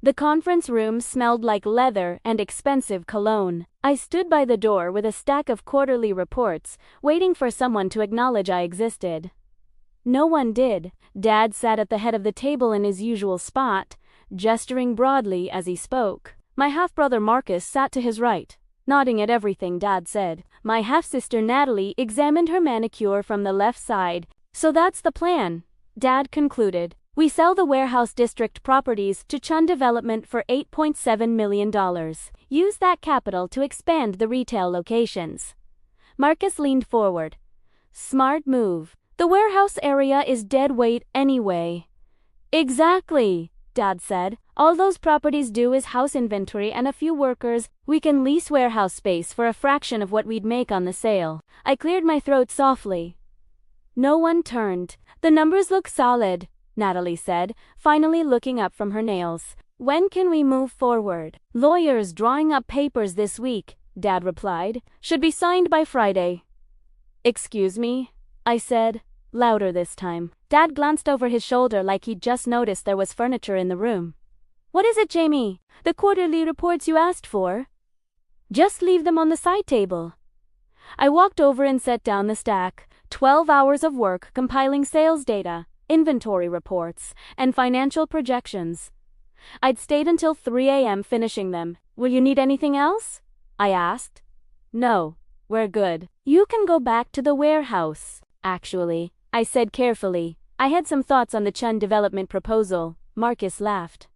The conference room smelled like leather and expensive cologne. I stood by the door with a stack of quarterly reports, waiting for someone to acknowledge I existed. No one did. Dad sat at the head of the table in his usual spot, gesturing broadly as he spoke. My half-brother Marcus sat to his right, nodding at everything Dad said. My half-sister Natalie examined her manicure from the left side. So that's the plan, Dad concluded. We sell the warehouse district properties to Chun Development for $8.7 million. Use that capital to expand the retail locations. Marcus leaned forward. Smart move. The warehouse area is dead weight anyway. Exactly, Dad said. All those properties do is house inventory and a few workers. We can lease warehouse space for a fraction of what we'd make on the sale. I cleared my throat softly. No one turned. The numbers look solid, Natalie said, finally looking up from her nails. When can we move forward? Lawyers drawing up papers this week, Dad replied. Should be signed by Friday. Excuse me, I said, louder this time. Dad glanced over his shoulder like he'd just noticed there was furniture in the room. What is it, Jamie? The quarterly reports you asked for? Just leave them on the side table. I walked over and set down the stack. 12 hours of work compiling sales data, inventory reports, and financial projections. I'd stayed until 3 a.m. finishing them. Will you need anything else? I asked. No, we're good. You can go back to the warehouse. Actually, I said carefully. I had some thoughts on the Chun Development proposal. Marcus laughed.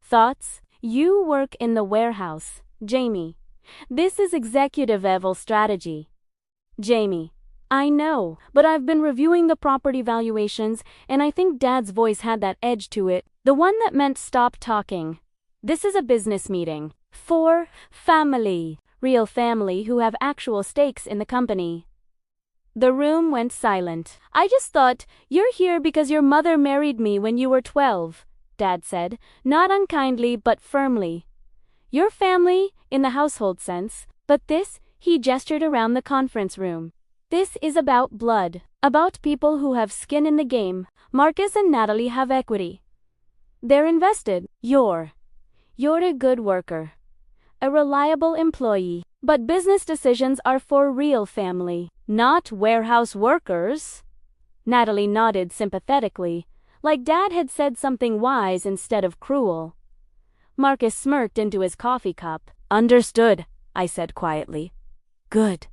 Thoughts? You work in the warehouse, Jamie. This is executive level strategy. Jamie. I know, but I've been reviewing the property valuations, and I think Dad's voice had that edge to it, the one that meant stop talking. This is a business meeting. For family. Real family who have actual stakes in the company. The room went silent. I just thought, you're here because your mother married me when you were 12, Dad said, not unkindly but firmly. Your family, in the household sense, but this, he gestured around the conference room. This is about blood, about people who have skin in the game. Marcus and Natalie have equity. They're invested. You're a good worker. A reliable employee. But business decisions are for real family, not warehouse workers. Natalie nodded sympathetically, like Dad had said something wise instead of cruel. Marcus smirked into his coffee cup. Understood, I said quietly. Good.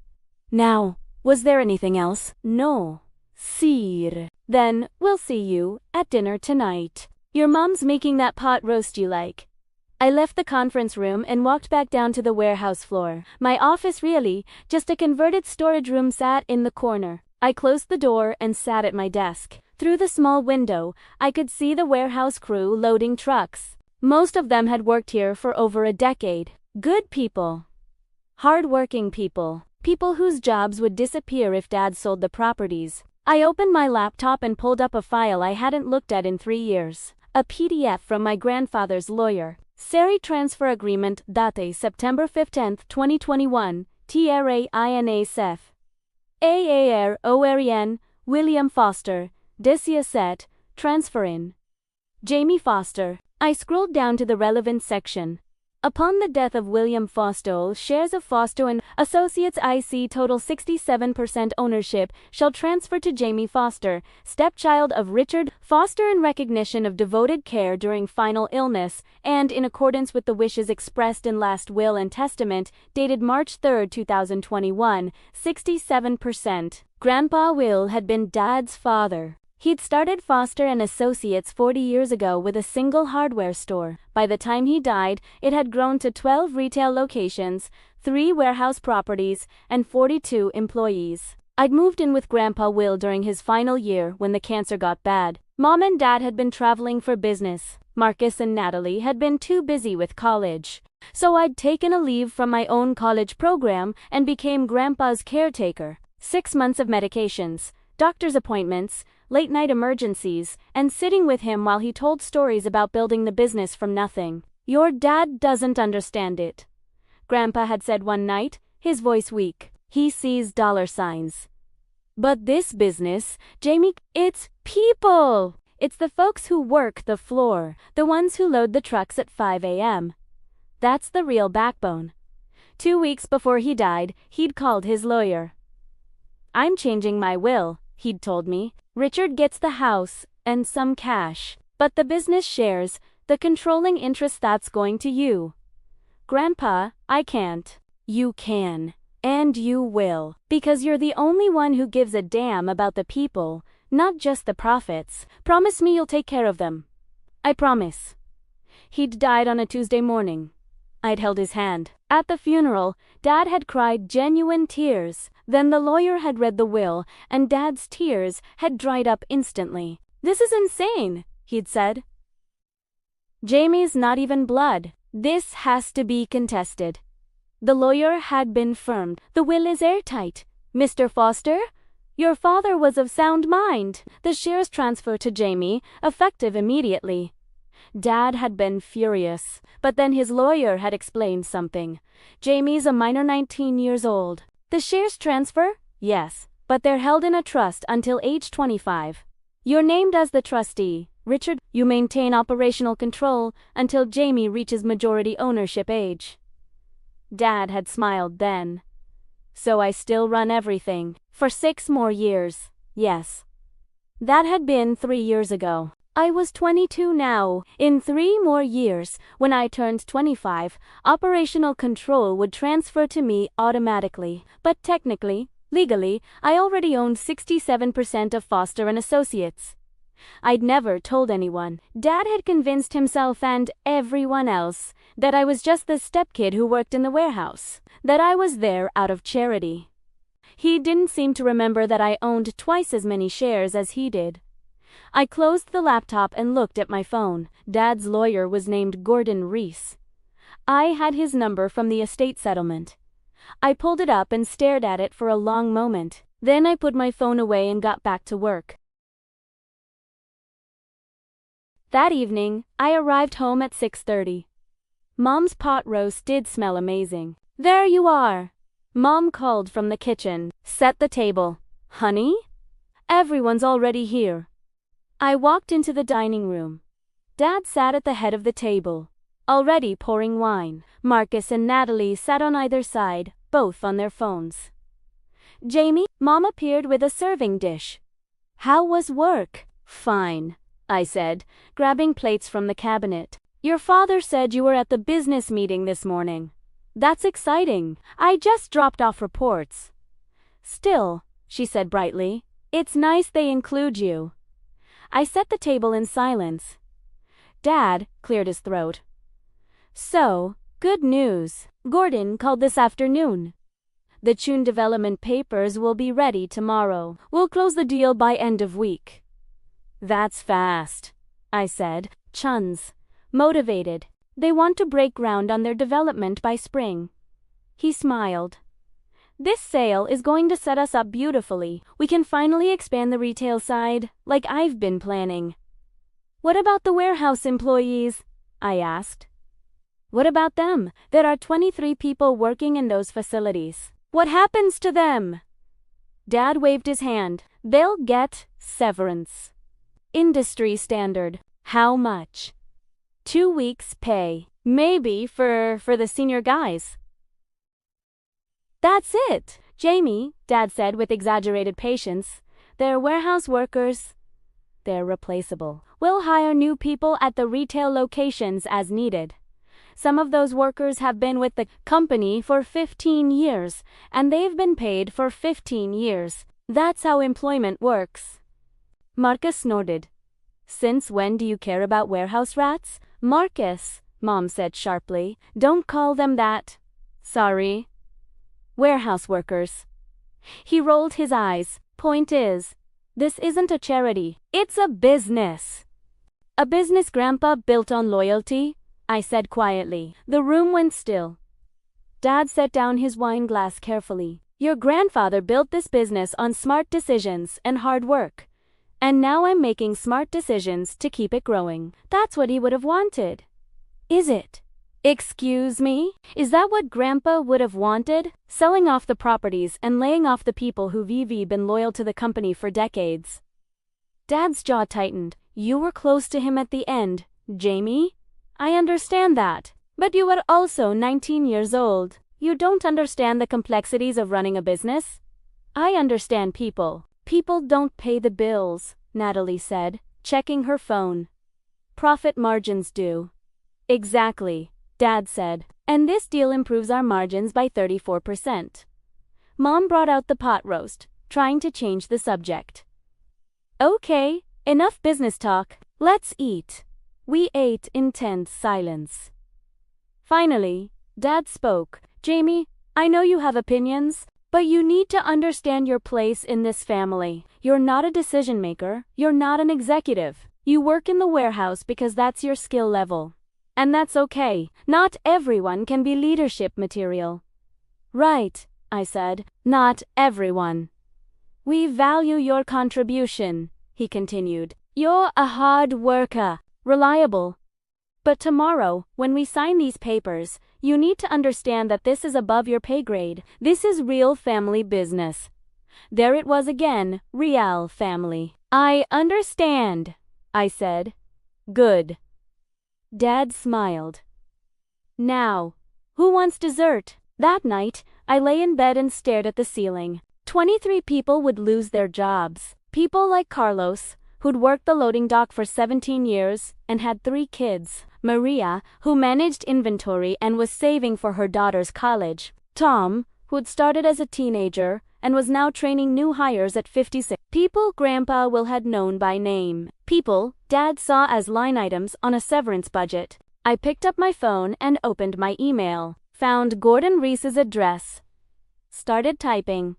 Now, was there anything else? No. Sir. Then, we'll see you at dinner tonight. Your mom's making that pot roast you like. I left the conference room and walked back down to the warehouse floor. My office really, just a converted storage room sat in the corner. I closed the door and sat at my desk. Through the small window, I could see the warehouse crew loading trucks. Most of them had worked here for over a decade. Good people. Hard-working people. People whose jobs would disappear if Dad sold the properties. I opened my laptop and pulled up a file I hadn't looked at in 3 years. A PDF from my grandfather's lawyer. Seri Transfer Agreement, date September 15, 2021, TRAINA SEF. AAR OREN, William Foster, Desiaset, Transferin. Jamie Foster. I scrolled down to the relevant section. Upon the death of William Foster, shares of Foster & Associates IC total 67% ownership shall transfer to Jamie Foster, stepchild of Richard Foster in recognition of devoted care during final illness, and in accordance with the wishes expressed in last will and testament, dated March 3, 2021, 67%. Grandpa Will had been Dad's father. He'd started Foster & Associates 40 years ago with a single hardware store. By the time he died, it had grown to 12 retail locations, 3 warehouse properties, and 42 employees. I'd moved in with Grandpa Will during his final year when the cancer got bad. Mom and Dad had been traveling for business. Marcus and Natalie had been too busy with college. So I'd taken a leave from my own college program and became Grandpa's caretaker. 6 months of medications, doctor's appointments, late-night emergencies, and sitting with him while he told stories about building the business from nothing. Your dad doesn't understand it, Grandpa had said one night, his voice weak. He sees dollar signs. But this business, Jamie, it's people. It's the folks who work the floor, the ones who load the trucks at 5 a.m. That's the real backbone. 2 weeks before he died, he'd called his lawyer. I'm changing my will, he'd told me. Richard gets the house and some cash, but the business shares, the controlling interest, that's going to you. Grandpa, I can't. You can. And you will. Because you're the only one who gives a damn about the people, not just the profits. Promise me you'll take care of them. I promise. He'd died on a Tuesday morning. I'd held his hand. At the funeral, Dad had cried genuine tears. Then the lawyer had read the will, and Dad's tears had dried up instantly. This is insane, he'd said. Jamie's not even blood. This has to be contested. The lawyer had been firm. The will is airtight. Mr. Foster, your father was of sound mind. The shares transfer to Jamie, effective immediately. Dad had been furious, but then his lawyer had explained something. Jamie's a minor 19 years old. The shares transfer? Yes, but they're held in a trust until age 25. You're named as the trustee, Richard. You maintain operational control until Jamie reaches majority ownership age. Dad had smiled then. So I still run everything. For 6 more years, yes. That had been 3 years ago. I was 22 now. In 3 more years, when I turned 25, operational control would transfer to me automatically. But technically, legally, I already owned 67% of Foster & Associates. I'd never told anyone. Dad had convinced himself and everyone else that I was just the stepkid who worked in the warehouse, that I was there out of charity. He didn't seem to remember that I owned twice as many shares as he did. I closed the laptop and looked at my phone. Dad's lawyer was named Gordon Reese. I had his number from the estate settlement. I pulled it up and stared at it for a long moment. Then I put my phone away and got back to work. That evening, I arrived home at 6:30. Mom's pot roast did smell amazing. There you are. Mom called from the kitchen. Set the table. Honey? Everyone's already here. I walked into the dining room. Dad sat at the head of the table, already pouring wine. Marcus and Natalie sat on either side, both on their phones. Jamie, Mom appeared with a serving dish. How was work? Fine, I said, grabbing plates from the cabinet. Your father said you were at the business meeting this morning. That's exciting. I just dropped off reports. Still, she said brightly, it's nice they include you. I set the table in silence. Dad cleared his throat. So, good news. Gordon called this afternoon. The Chun development papers will be ready tomorrow. We'll close the deal by end of week. That's fast, I said. Chun's motivated. They want to break ground on their development by spring. He smiled. This sale is going to set us up beautifully. We can finally expand the retail side, like I've been planning. What about the warehouse employees? I asked. What about them? There are 23 people working in those facilities. What happens to them? Dad waved his hand. They'll get severance. Industry standard. How much? 2 weeks' pay. Maybe for the senior guys. That's it, Jamie, Dad said with exaggerated patience. They're warehouse workers. They're replaceable. We'll hire new people at the retail locations as needed. Some of those workers have been with the company for 15 years, and they've been paid for 15 years. That's how employment works. Marcus snorted. Since when do you care about warehouse rats? Marcus, Mom said sharply. Don't call them that. Sorry. Warehouse workers. He rolled his eyes. Point is, this isn't a charity. It's a business. A business, Grandpa, built on loyalty, I said quietly. The room went still. Dad set down his wine glass carefully. Your grandfather built this business on smart decisions and hard work. And now I'm making smart decisions to keep it growing. That's what he would have wanted. Is it? Excuse me? Is that what Grandpa would have wanted? Selling off the properties and laying off the people who've been loyal to the company for decades. Dad's jaw tightened. You were close to him at the end, Jamie. I understand that. But you were also 19 years old. You don't understand the complexities of running a business? I understand people. People don't pay the bills, Natalie said, checking her phone. Profit margins do. Exactly, Dad said. And this deal improves our margins by 34%. Mom brought out the pot roast, trying to change the subject. Okay, enough business talk. Let's eat. We ate in tense silence. Finally, Dad spoke. Jamie, I know you have opinions, but you need to understand your place in this family. You're not a decision maker. You're not an executive. You work in the warehouse because that's your skill level. And that's okay. Not everyone can be leadership material. Right, I said. Not everyone. We value your contribution, he continued. You're a hard worker, reliable. But tomorrow, when we sign these papers, you need to understand that this is above your pay grade. This is real family business. There it was again, real family. I understand, I said. Good. Dad smiled. Now, who wants dessert? That night, I lay in bed and stared at the ceiling. 23 people would lose their jobs. People like Carlos, who'd worked the loading dock for 17 years and had 3 kids. Maria, who managed inventory and was saving for her daughter's college. Tom, who'd started as a teenager and was now training new hires at 56. People Grandpa Will had known by name. People Dad saw as line items on a severance budget. I picked up my phone and opened my email. Found Gordon Reese's address. Started typing.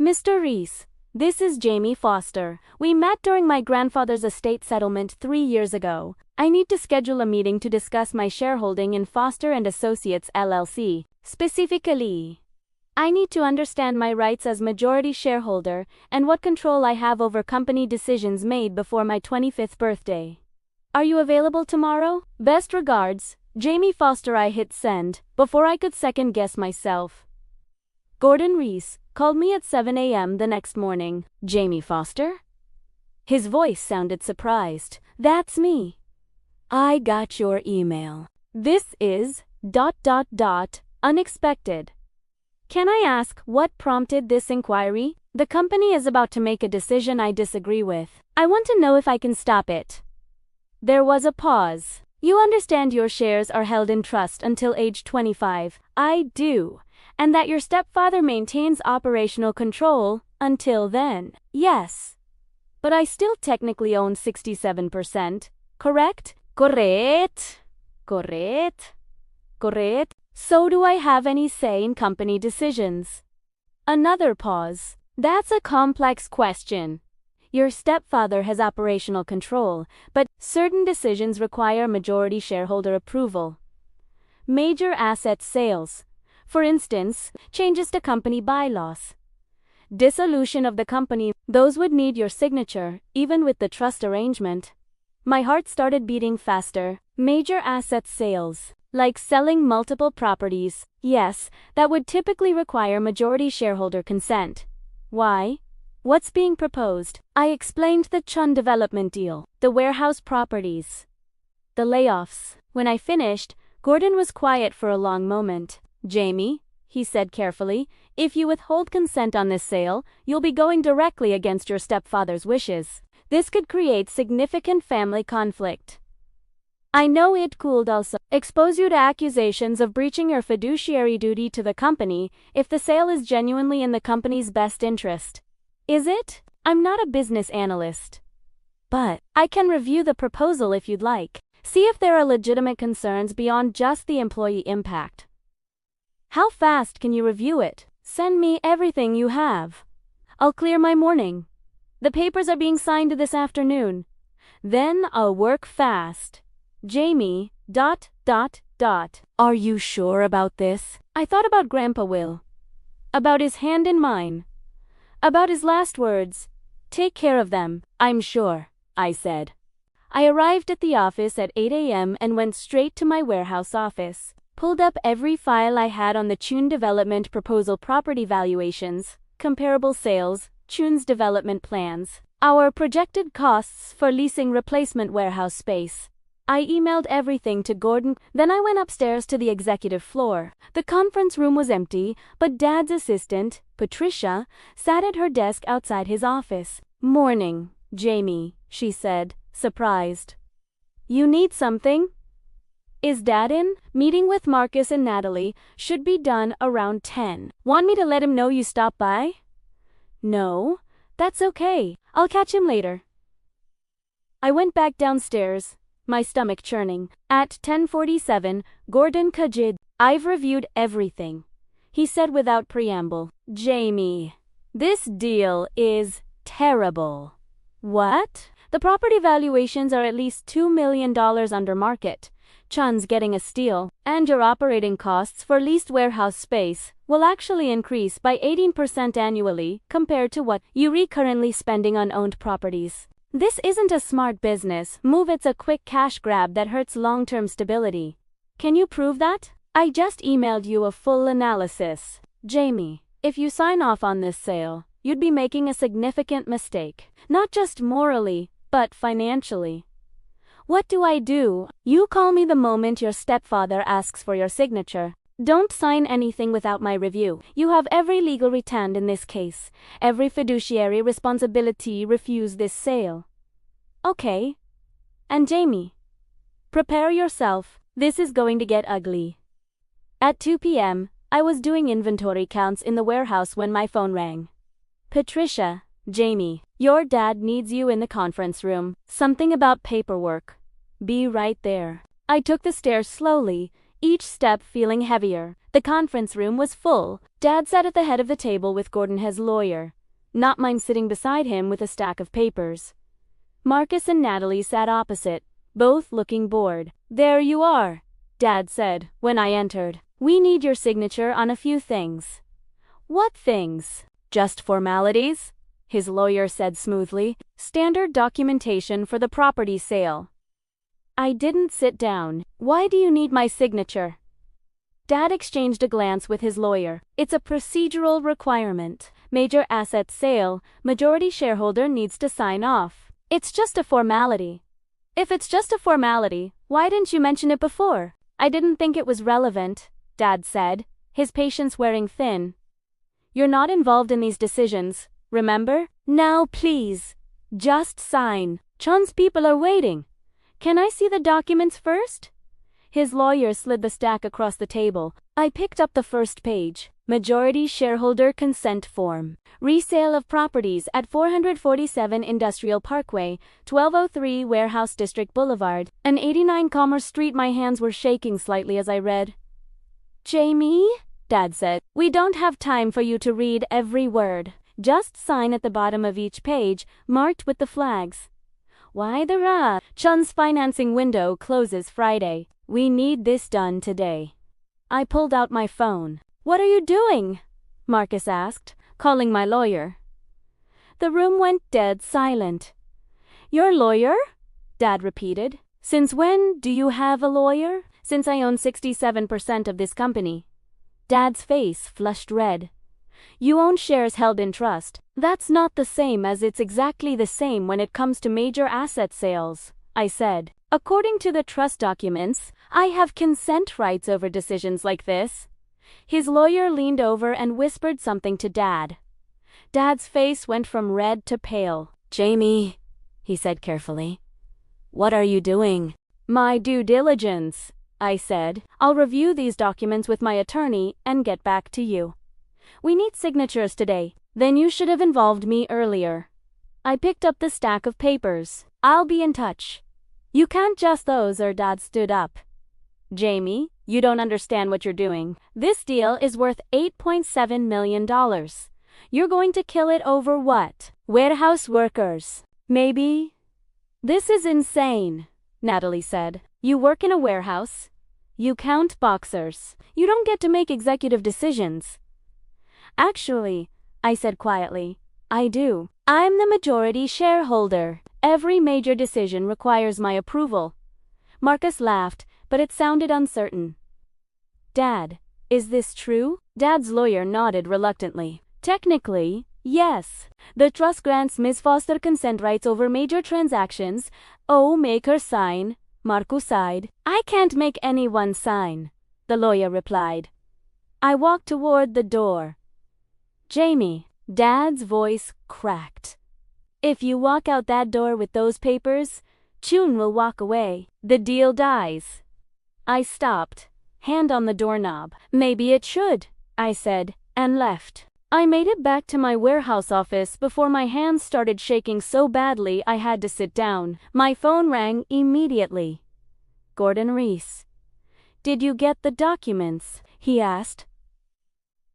Mr. Reese, this is Jamie Foster. We met during my grandfather's estate settlement 3 years ago. I need to schedule a meeting to discuss my shareholding in Foster and Associates LLC. Specifically, I need to understand my rights as majority shareholder and what control I have over company decisions made before my 25th birthday. Are you available tomorrow? Best regards, Jamie Foster. I hit send before I could second guess myself. Gordon Reese called me at 7 a.m. the next morning. Jamie Foster? His voice sounded surprised. That's me. I got your email. This is ... unexpected. Can I ask what prompted this inquiry? The company is about to make a decision I disagree with. I want to know if I can stop it. There was a pause. You understand your shares are held in trust until age 25. I do. And that your stepfather maintains operational control until then. Yes. But I still technically own 67%, correct? Correct. So do I have any say in company decisions? Another pause. That's a complex question. Your stepfather has operational control, but certain decisions require majority shareholder approval. Major asset sales. For instance, changes to company bylaws. Dissolution of the company, those would need your signature, even with the trust arrangement. My heart started beating faster. Major asset sales, like selling multiple properties, yes, that would typically require majority shareholder consent. Why? What's being proposed? I explained the Chun development deal, the warehouse properties, the layoffs. When I finished, Gordon was quiet for a long moment. Jamie, he said carefully, if you withhold consent on this sale, you'll be going directly against your stepfather's wishes. This could create significant family conflict. I know it could also expose you to accusations of breaching your fiduciary duty to the company if the sale is genuinely in the company's best interest. Is it? I'm not a business analyst. But I can review the proposal if you'd like. See if there are legitimate concerns beyond just the employee impact. How fast can you review it? Send me everything you have. I'll clear my morning. The papers are being signed this afternoon. Then I'll work fast. Jamie, ... Are you sure about this? I thought about Grandpa Will. About his hand in mine. About his last words. Take care of them, I'm sure, I said. I arrived at the office at 8 a.m. and went straight to my warehouse office. Pulled up every file I had on the Chun development proposal, property valuations, comparable sales, Chun's development plans. Our projected costs for leasing replacement warehouse space. I emailed everything to Gordon, then I went upstairs to the executive floor. The conference room was empty, but Dad's assistant, Patricia, sat at her desk outside his office. "Morning, Jamie," she said, surprised. "You need something?" "Is Dad in?" "Meeting with Marcus and Natalie, should be done around 10. Want me to let him know you stopped by?" "No, that's okay. I'll catch him later." I went back downstairs, my stomach churning. At 10:47, Gordon Kajid. "I've reviewed everything," he said without preamble. "Jamie, this deal is terrible." "What?" "The property valuations are at least $2 million under market. Chun's getting a steal, and your operating costs for leased warehouse space will actually increase by 18% annually compared to what you're currently spending on owned properties. This isn't a smart business move, it's a quick cash grab that hurts long-term stability. Can you prove that?" "I just emailed you a full analysis." "Jamie, if you sign off on this sale, you'd be making a significant mistake. Not just morally, but financially." "What do I do?" "You call me the moment your stepfather asks for your signature. Don't sign anything without my review. You have every legal right in this case, every fiduciary responsibility refuse this sale." "Okay. And Jamie, prepare yourself. This is going to get ugly." At 2 p.m., I was doing inventory counts in the warehouse when my phone rang. "Patricia, Jamie, your dad needs you in the conference room. Something about paperwork. Be right there." I took the stairs slowly, each step feeling heavier. The conference room was full. Dad sat at the head of the table with Gordon, his lawyer, not mine, sitting beside him with a stack of papers. Marcus and Natalie sat opposite, both looking bored. "There you are," Dad said when I entered. "We need your signature on a few things." "What things?" "Just formalities," his lawyer said smoothly. "Standard documentation for the property sale." I didn't sit down. "Why do you need my signature?" Dad exchanged a glance with his lawyer. "It's a procedural requirement. Major asset sale, majority shareholder needs to sign off. It's just a formality." "If it's just a formality, why didn't you mention it before?" "I didn't think it was relevant," Dad said, his patience wearing thin. "You're not involved in these decisions, remember? Now please, just sign. Chun's people are waiting. Can I see the documents first?" His lawyer slid the stack across the table. I picked up the first page. Majority shareholder consent form. Resale of properties at 447 Industrial Parkway, 1203 Warehouse District Boulevard, and 89 Commerce Street. My hands were shaking slightly as I read. "Jamie," Dad said, "we don't have time for you to read every word. Just sign at the bottom of each page, marked with the flags." "Why the rah? Chun's financing window closes Friday. We need this done today." I pulled out my phone. "What are you doing?" Marcus asked, calling my lawyer. The room went dead silent. "Your lawyer?" Dad repeated. "Since when do you have a lawyer?" "Since I own 67% of this company." Dad's face flushed red. "You own shares held in trust. That's not the same as it's exactly the same when it comes to major asset sales," I said. "According to the trust documents, I have consent rights over decisions like this." His lawyer leaned over and whispered something to Dad. Dad's face went from red to pale. "Jamie," he said carefully, "what are you doing?" "My due diligence," I said. "I'll review these documents with my attorney and get back to you. We need signatures today." "Then you should have involved me earlier." I picked up the stack of papers. "I'll be in touch." "You can't just those," or Dad stood up. "Jamie, you don't understand what you're doing. This deal is worth $8.7 million. You're going to kill it over what? Warehouse workers. Maybe?" "This is insane," Natalie said. "You work in a warehouse. You count boxers. You don't get to make executive decisions." "Actually," I said quietly, "I do. I'm the majority shareholder. Every major decision requires my approval." Marcus laughed, but it sounded uncertain. "Dad, is this true?" Dad's lawyer nodded reluctantly. "Technically, Yes. The trust grants Ms. Foster consent rights over major transactions. Oh, make her sign. Marco sighed. I can't make anyone sign, the lawyer replied. I walked toward the door. Jamie, Dad's voice cracked. If you walk out that door with those papers, Chun will walk away. The deal dies. I stopped, hand on the doorknob. Maybe it should, I said, and left. I made it back to my warehouse office before my hands started shaking so badly I had to sit down. My phone rang immediately. Gordon Reese. Did you get the documents? He asked.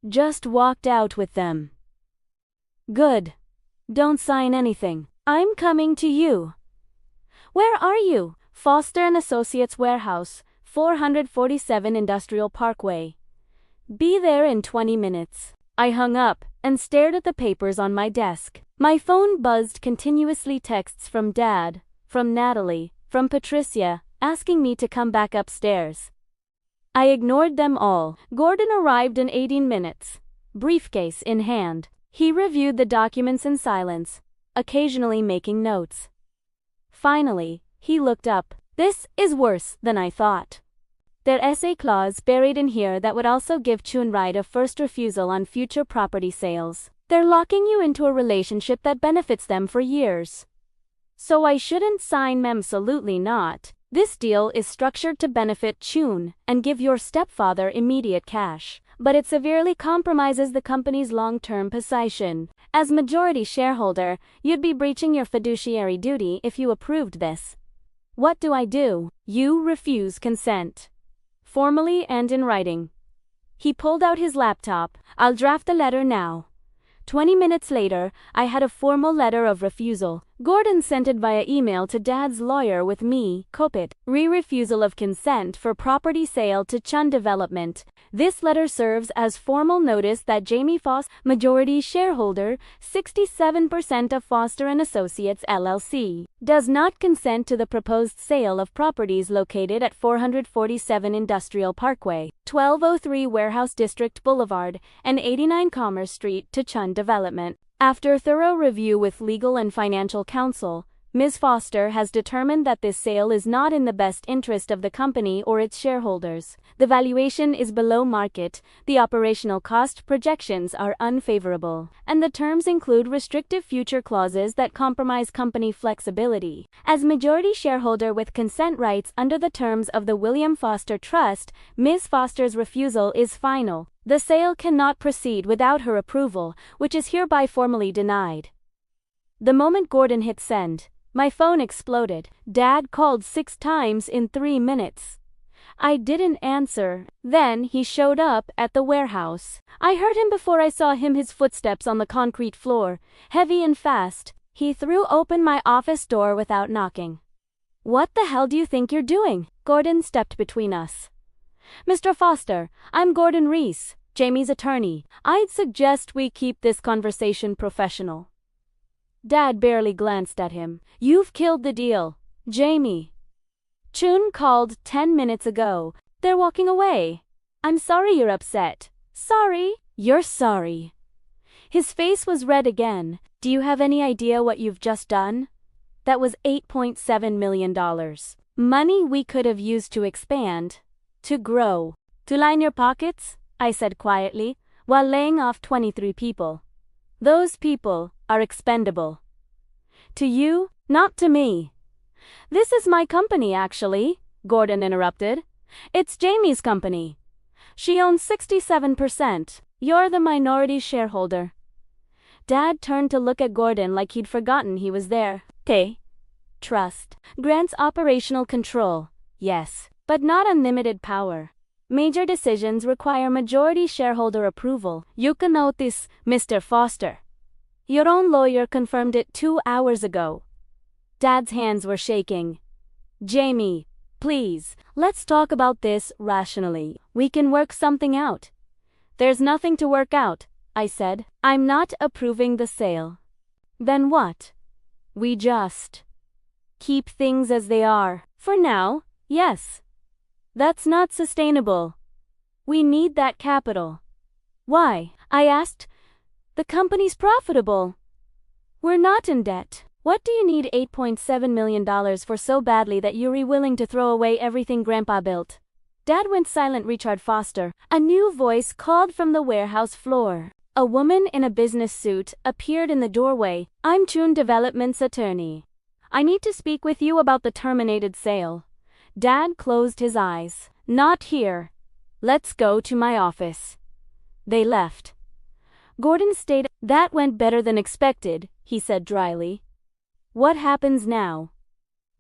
Just walked out with them. Good. Don't sign anything. I'm coming to you. Where are you? Foster & Associates Warehouse, 447 Industrial Parkway. Be there in 20 minutes. I hung up and stared at the papers on my desk. My phone buzzed continuously, texts from Dad, from Natalie, from Patricia, asking me to come back upstairs. I ignored them all. Gordon arrived in 18 minutes, briefcase in hand. He reviewed the documents in silence, occasionally making notes. Finally, he looked up. This is worse than I thought. There's a clause buried in here that would also give Chun right of first refusal on future property sales. They're locking you into a relationship that benefits them for years. So I shouldn't sign? Absolutely not. This deal is structured to benefit Chun and give your stepfather immediate cash, but it severely compromises the company's long-term position. As majority shareholder, you'd be breaching your fiduciary duty if you approved this. What do? You refuse consent. Formally and in writing. He pulled out his laptop. I'll draft the letter now. 20 minutes later, I had a formal letter of refusal. Gordon sent it via email to Dad's lawyer with me, copied. Refusal of consent for property sale to Chun Development. This letter serves as formal notice that Jamie Foster, majority shareholder, 67% of Foster & Associates LLC, does not consent to the proposed sale of properties located at 447 Industrial Parkway, 1203 Warehouse District Boulevard, and 89 Commerce Street to Chun Development. After thorough review with legal and financial counsel, Ms. Foster has determined that this sale is not in the best interest of the company or its shareholders. The valuation is below market, the operational cost projections are unfavorable, and the terms include restrictive future clauses that compromise company flexibility. As majority shareholder with consent rights under the terms of the William Foster Trust, Ms. Foster's refusal is final. The sale cannot proceed without her approval, which is hereby formally denied. The moment Gordon hit send, my phone exploded. Dad called 6 times in 3 minutes. I didn't answer. Then he showed up at the warehouse. I heard him before I saw him, his footsteps on the concrete floor, heavy and fast. He threw open my office door without knocking. What the hell do you think you're doing? Gordon stepped between us. Mr. Foster, I'm Gordon Reese, Jamie's attorney. I'd suggest we keep this conversation professional. Dad barely glanced at him. You've killed the deal, Jamie. Chun called 10 minutes ago. They're walking away. I'm sorry you're upset. Sorry? You're sorry. His face was red again. Do you have any idea what you've just done? That was $8.7 million. Money we could have used to expand, to grow, to line your pockets, I said quietly, while laying off 23 people. Those people are expendable. To you, not to me. This is my company, actually, Gordon interrupted. It's Jamie's company. She owns 67%. You're the minority shareholder. Dad turned to look at Gordon like he'd forgotten he was there. Trust grants operational control, yes, but not unlimited power. Major decisions require majority shareholder approval. You can note this, Mr. Foster. Your own lawyer confirmed it 2 hours ago. Dad's hands were shaking. Jamie, please, let's talk about this rationally. We can work something out. There's nothing to work out, I said. I'm not approving the sale. Then what? We just keep things as they are. For now, yes. That's not sustainable. We need that capital. Why? I asked. The company's profitable. We're not in debt. What do you need $8.7 million for so badly that you're willing to throw away everything Grandpa built? Dad went silent. Richard Foster. A new voice called from the warehouse floor. A woman in a business suit appeared in the doorway. I'm Chun Development's attorney. I need to speak with you about the terminated sale. Dad closed his eyes. Not here. Let's go to my office. They left. Gordon stayed. That went better than expected, he said dryly. What happens now?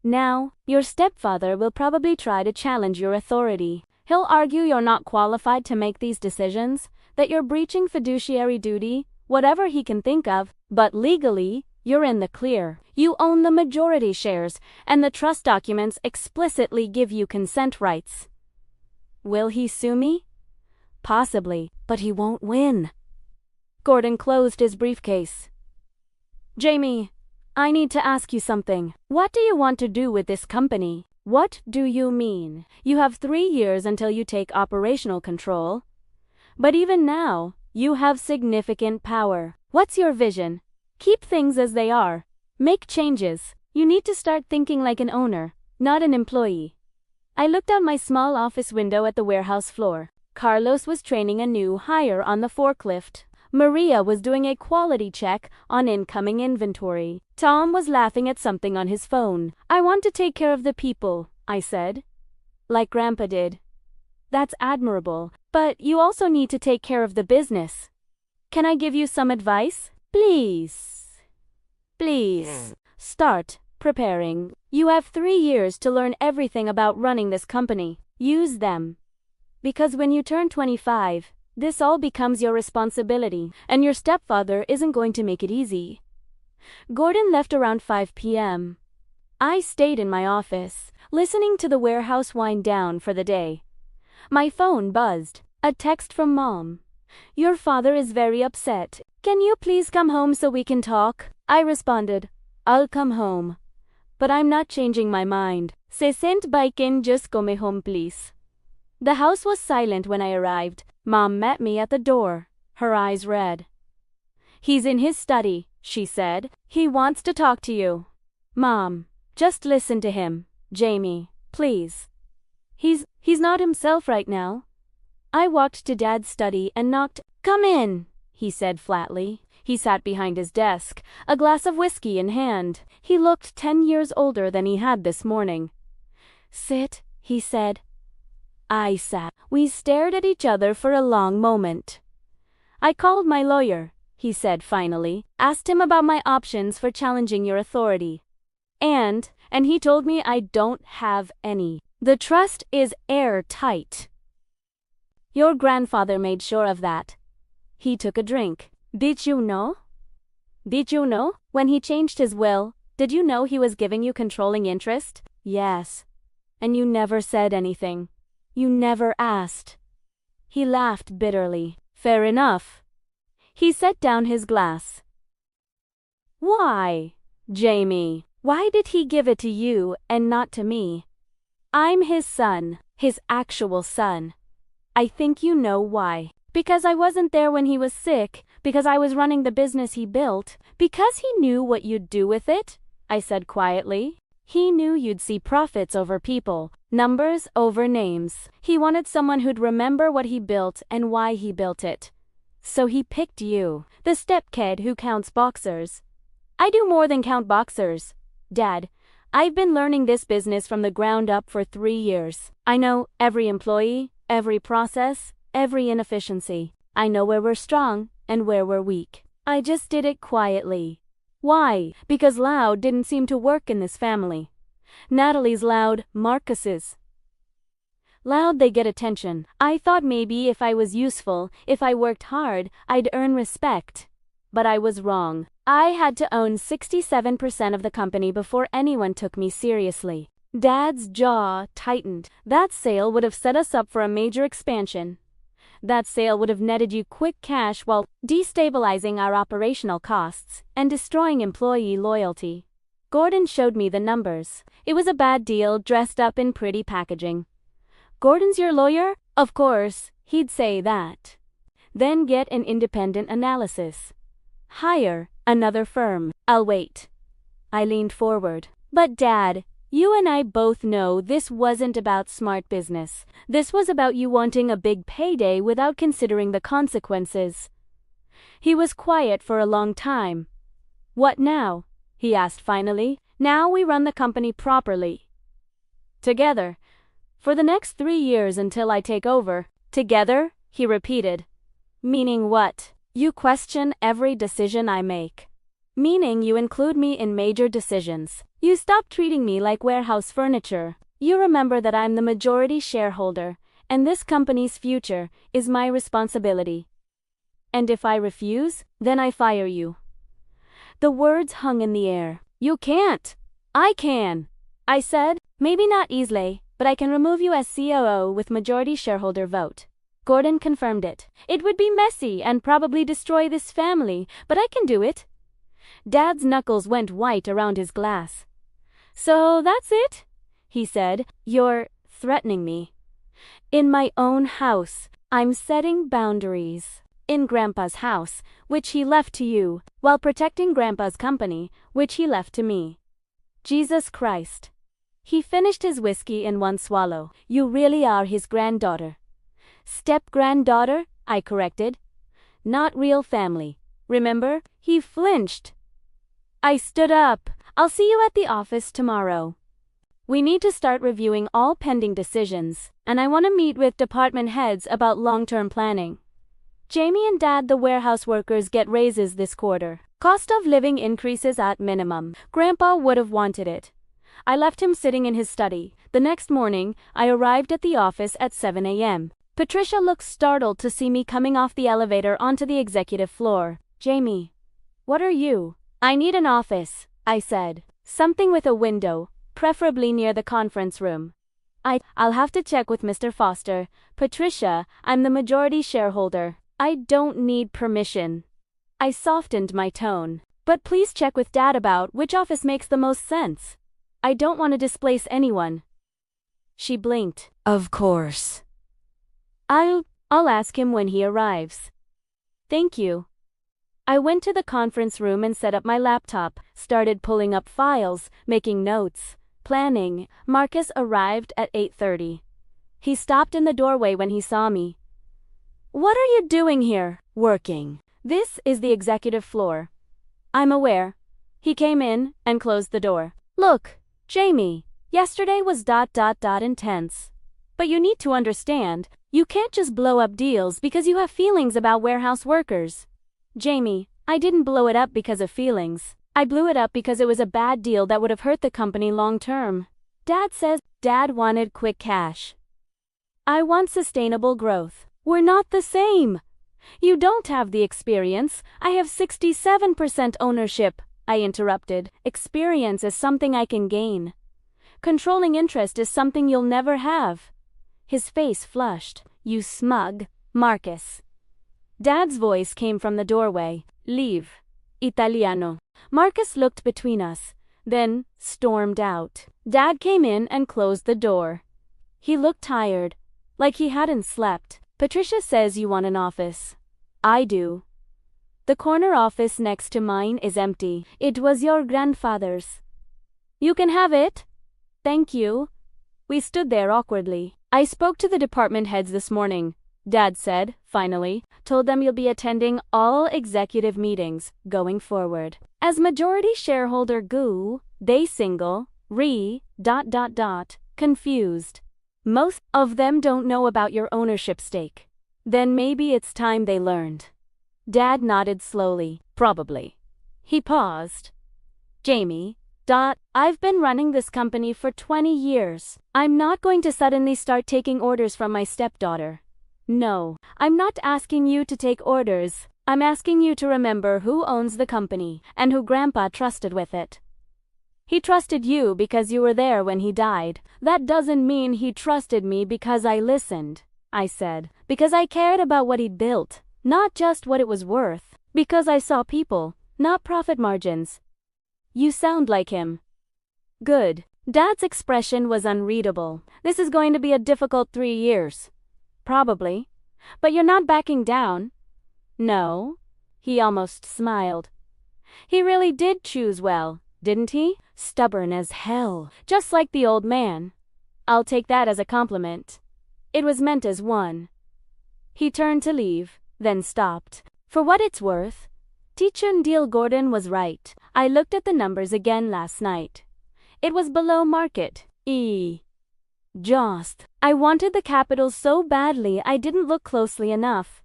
Now, your stepfather will probably try to challenge your authority. He'll argue you're not qualified to make these decisions, that you're breaching fiduciary duty, whatever he can think of, but legally, you're in the clear. You own the majority shares, and the trust documents explicitly give you consent rights. Will he sue me? Possibly, but he won't win. Gordon closed his briefcase. Jamie, I need to ask you something. What do you want to do with this company? What do you mean? You have 3 years until you take operational control. But even now, you have significant power. What's your vision? Keep things as they are. Make changes. You need to start thinking like an owner, not an employee. I looked out my small office window at the warehouse floor. Carlos was training a new hire on the forklift. Maria was doing a quality check on incoming inventory. Tom was laughing at something on his phone. I want to take care of the people, I said. Like Grandpa did. That's admirable, but you also need to take care of the business. Can I give you some advice? Please. Please. Start preparing. You have 3 years to learn everything about running this company. Use them. Because when you turn 25, this all becomes your responsibility, and your stepfather isn't going to make it easy. Gordon left around 5 p.m. I stayed in my office, listening to the warehouse wind down for the day. My phone buzzed. A text from Mom. Your father is very upset. Can you please come home so we can talk? I responded, I'll come home. But I'm not changing my mind. Se sent baikin just come home please. The house was silent when I arrived. Mom met me at the door, her eyes red. He's in his study, she said. He wants to talk to you. Mom, just listen to him, Jamie, please. He's not himself right now. I walked to Dad's study and knocked. Come in, he said flatly. He sat behind his desk, a glass of whiskey in hand. He looked 10 years older than he had this morning. Sit, he said. I sat. We stared at each other for a long moment. I called my lawyer, he said finally, asked him about my options for challenging your authority. And he told me I don't have any. The trust is airtight. Your grandfather made sure of that. He took a drink. Did you know? Did you know? When he changed his will, did you know he was giving you controlling interest? Yes. And you never said anything. You never asked. He laughed bitterly. Fair enough. He set down his glass. Why, Jamie? Why did he give it to you and not to me? I'm his son, his actual son. I think you know why. Because I wasn't there when he was sick, because I was running the business he built, because he knew what you'd do with it, I said quietly. He knew you'd see profits over people, numbers over names. He wanted someone who'd remember what he built and why he built it. So he picked you, the stepkid who counts boxers. I do more than count boxers. Dad, I've been learning this business from the ground up for 3 years. I know every employee, every process, every inefficiency. I know where we're strong and where we're weak. I just did it quietly. Why? Because loud didn't seem to work in this family. Natalie's loud, Marcus's loud, they get attention. I thought maybe if I was useful, if I worked hard, I'd earn respect. But I was wrong. I had to own 67% of the company before anyone took me seriously. Dad's jaw tightened. That sale would have set us up for a major expansion. That sale would have netted you quick cash while destabilizing our operational costs and destroying employee loyalty. Gordon showed me the numbers. It was a bad deal dressed up in pretty packaging. Gordon's your lawyer? Of course, he'd say that. Then get an independent analysis. Hire another firm. I'll wait. I leaned forward. But Dad, you and I both know this wasn't about smart business. This was about you wanting a big payday without considering the consequences. He was quiet for a long time. What now? He asked finally. Now we run the company properly. Together. For the next 3 years until I take over. Together? He repeated. Meaning what? You question every decision I make. Meaning you include me in major decisions. You stop treating me like warehouse furniture. You remember that I'm the majority shareholder, and this company's future is my responsibility. And if I refuse, then I fire you. The words hung in the air. You can't. I can. I said, maybe not easily, but I can remove you as COO with majority shareholder vote. Gordon confirmed it. It would be messy and probably destroy this family, but I can do it. Dad's knuckles went white around his glass. So that's it? He said. You're threatening me. In my own house, I'm setting boundaries. In Grandpa's house, which he left to you, while protecting Grandpa's company, which he left to me. Jesus Christ. He finished his whiskey in one swallow. You really are his granddaughter. Step-granddaughter, I corrected. Not real family. Remember? He flinched. I stood up. I'll see you at the office tomorrow. We need to start reviewing all pending decisions, and I want to meet with department heads about long-term planning. Jamie and Dad, the warehouse workers, get raises this quarter. Cost of living increases at minimum. Grandpa would have wanted it. I left him sitting in his study. The next morning, I arrived at the office at 7 a.m. Patricia looked startled to see me coming off the elevator onto the executive floor. Jamie, what are you? I need an office, I said. Something with a window, preferably near the conference room. I'll have to check with Mr. Foster. Patricia, I'm the majority shareholder. I don't need permission. I softened my tone. But please check with Dad about which office makes the most sense. I don't want to displace anyone. She blinked. Of course. I'll ask him when he arrives. Thank you. I went to the conference room and set up my laptop, started pulling up files, making notes, planning. Marcus arrived at 8:30. He stopped in the doorway when he saw me. What are you doing here? Working. This is the executive floor. I'm aware. He came in and closed the door. Look, Jamie, yesterday was intense. But you need to understand, you can't just blow up deals because you have feelings about warehouse workers. Jamie, I didn't blow it up because of feelings. I blew it up because it was a bad deal that would have hurt the company long term. Dad says Dad wanted quick cash. I want sustainable growth. We're not the same. You don't have the experience. I have 67% ownership, I interrupted. Experience is something I can gain. Controlling interest is something you'll never have. His face flushed. You smug, Marcus. Dad's voice came from the doorway. Leave. Italiano. Marcus looked between us, then stormed out. Dad came in and closed the door. He looked tired, like he hadn't slept. Patricia says you want an office. I do. The corner office next to mine is empty. It was your grandfather's. You can have it. Thank you. We stood there awkwardly. I spoke to the department heads this morning, Dad said, finally. Told them you'll be attending all executive meetings going forward. As majority shareholder goo, they single, confused. Most of them don't know about your ownership stake. Then maybe it's time they learned. Dad nodded slowly. Probably. He paused. Jamie, I've been running this company for 20 years. I'm not going to suddenly start taking orders from my stepdaughter. No, I'm not asking you to take orders. I'm asking you to remember who owns the company and who Grandpa trusted with it. He trusted you because you were there when he died. That doesn't mean he trusted me because I listened, I said. Because I cared about what he'd built, not just what it was worth. Because I saw people, not profit margins. You sound like him. Good. Dad's expression was unreadable. This is going to be a difficult 3 years. Probably. But you're not backing down. No. He almost smiled. He really did choose well, didn't he? Stubborn as hell, just like the old man. I'll take that as a compliment. It was meant as one. He turned to leave, then stopped. For what it's worth, Tichundil Gordon was right. I looked at the numbers again last night. It was below market. Just. I wanted the capital so badly I didn't look closely enough.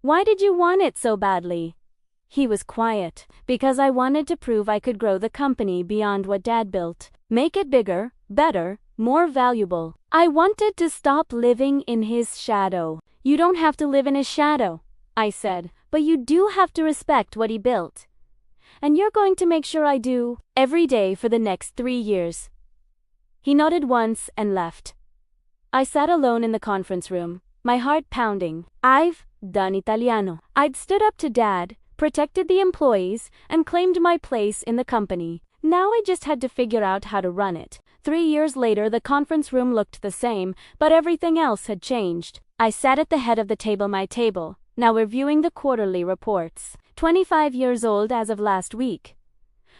Why did you want it so badly? He was quiet. Because I wanted to prove I could grow the company beyond what Dad built. Make it bigger, better, more valuable. I wanted to stop living in his shadow. You don't have to live in his shadow, I said, but you do have to respect what he built. And you're going to make sure I do, every day for the next 3 years. He nodded once and left. I sat alone in the conference room, my heart pounding. I've done Italiano. I'd stood up to Dad, protected the employees, and claimed my place in the company. Now I just had to figure out how to run it. 3 years later, the conference room looked the same, but everything else had changed. I sat at the head of the table, my table, now reviewing the quarterly reports. 25 years old as of last week.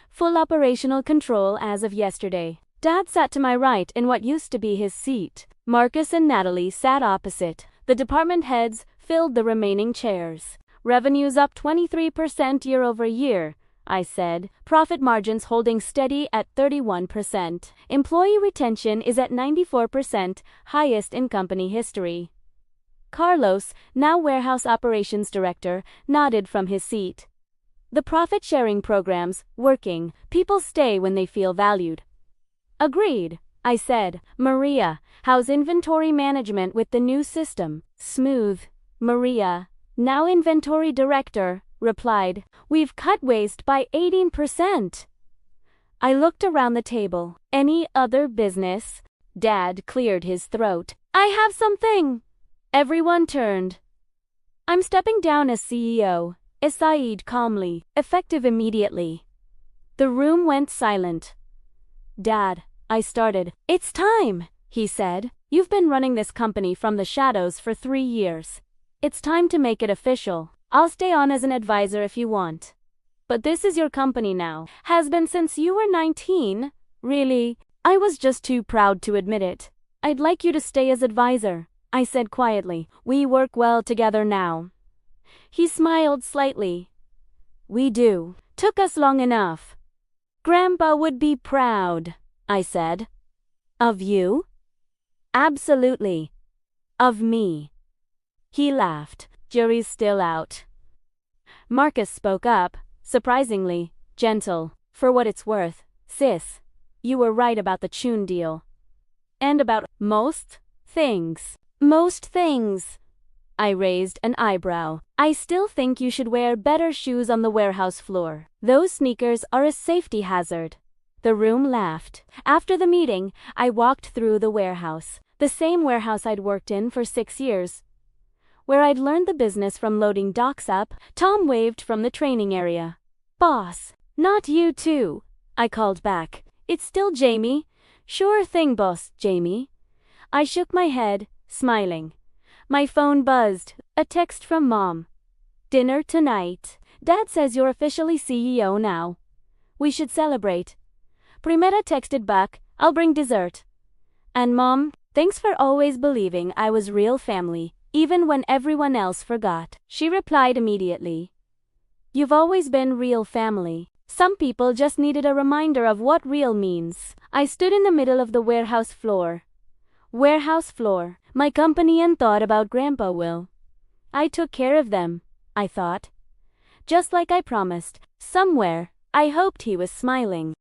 Full operational control as of yesterday. Dad sat to my right in what used to be his seat. Marcus and Natalie sat opposite. The department heads filled the remaining chairs. Revenues up 23% year over year, I said. Profit margins holding steady at 31%. Employee retention is at 94%, highest in company history. Carlos, now warehouse operations director, nodded from his seat. The profit-sharing programs, working. People stay when they feel valued. Agreed, I said. Maria, how's inventory management with the new system? Smooth. Maria, now inventory director, replied. We've cut waste by 18%. I looked around the table. Any other business? Dad cleared his throat. I have something. Everyone turned. I'm stepping down as CEO, Said calmly, effective immediately. The room went silent. Dad, I started. It's time, he said. You've been running this company from the shadows for 3 years. It's time to make it official. I'll stay on as an advisor if you want. But this is your company now. Has been since you were 19. Really? I was just too proud to admit it. I'd like you to stay as advisor, I said quietly. We work well together now. He smiled slightly. We do. Took us long enough. Grandpa would be proud, I said. Of you? Absolutely. Of me. He laughed. Jury's still out. Marcus spoke up, surprisingly gentle. For what it's worth, sis, you were right about the Chun deal. And about most things. Most things. I raised an eyebrow. I still think you should wear better shoes on the warehouse floor. Those sneakers are a safety hazard. The room laughed. After the meeting, I walked through the warehouse. The same warehouse I'd worked in for 6 years. Where I'd learned the business from loading docks up. Tom waved from the training area. Boss, not you too, I called back. It's still Jamie. Sure thing, boss, Jamie. I shook my head, smiling. My phone buzzed. A text from Mom. Dinner tonight. Dad says you're officially CEO now. We should celebrate. Primera texted back, I'll bring dessert. And Mom, thanks for always believing I was real family, even when everyone else forgot. She replied immediately. You've always been real family. Some people just needed a reminder of what real means. I stood in the middle of the warehouse floor. My company, and thought about Grandpa Will. I took care of them, I thought. Just like I promised. Somewhere, I hoped he was smiling.